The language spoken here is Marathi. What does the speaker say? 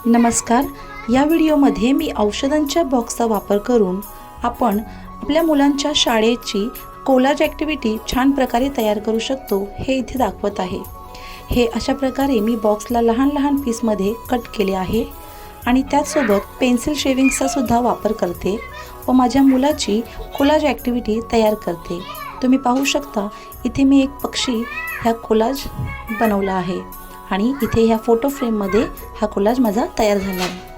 नमस्कार. या व्हिडिओमध्ये मी औषधांच्या बॉक्सचा वापर करून आपण आपल्या मुलांच्या शाळेची कोलाज ॲक्टिव्हिटी छान प्रकारे तयार करू शकतो हे इथे दाखवत आहे. हे अशा प्रकारे मी बॉक्सला लहान लहान पीसमध्ये कट केले आहे आणि त्याचसोबत पेन्सिल शेविंग्सचा सुद्धा वापर करते व माझ्या मुलाची कोलाज ॲक्टिव्हिटी तयार करते. तुम्ही पाहू शकता इथे मी एक पक्षी ह्या कोलाज बनवला आहे आणि इथे ह्या फोटो फ्रेममध्ये हा कोलाज माझा तयार झाला आहे.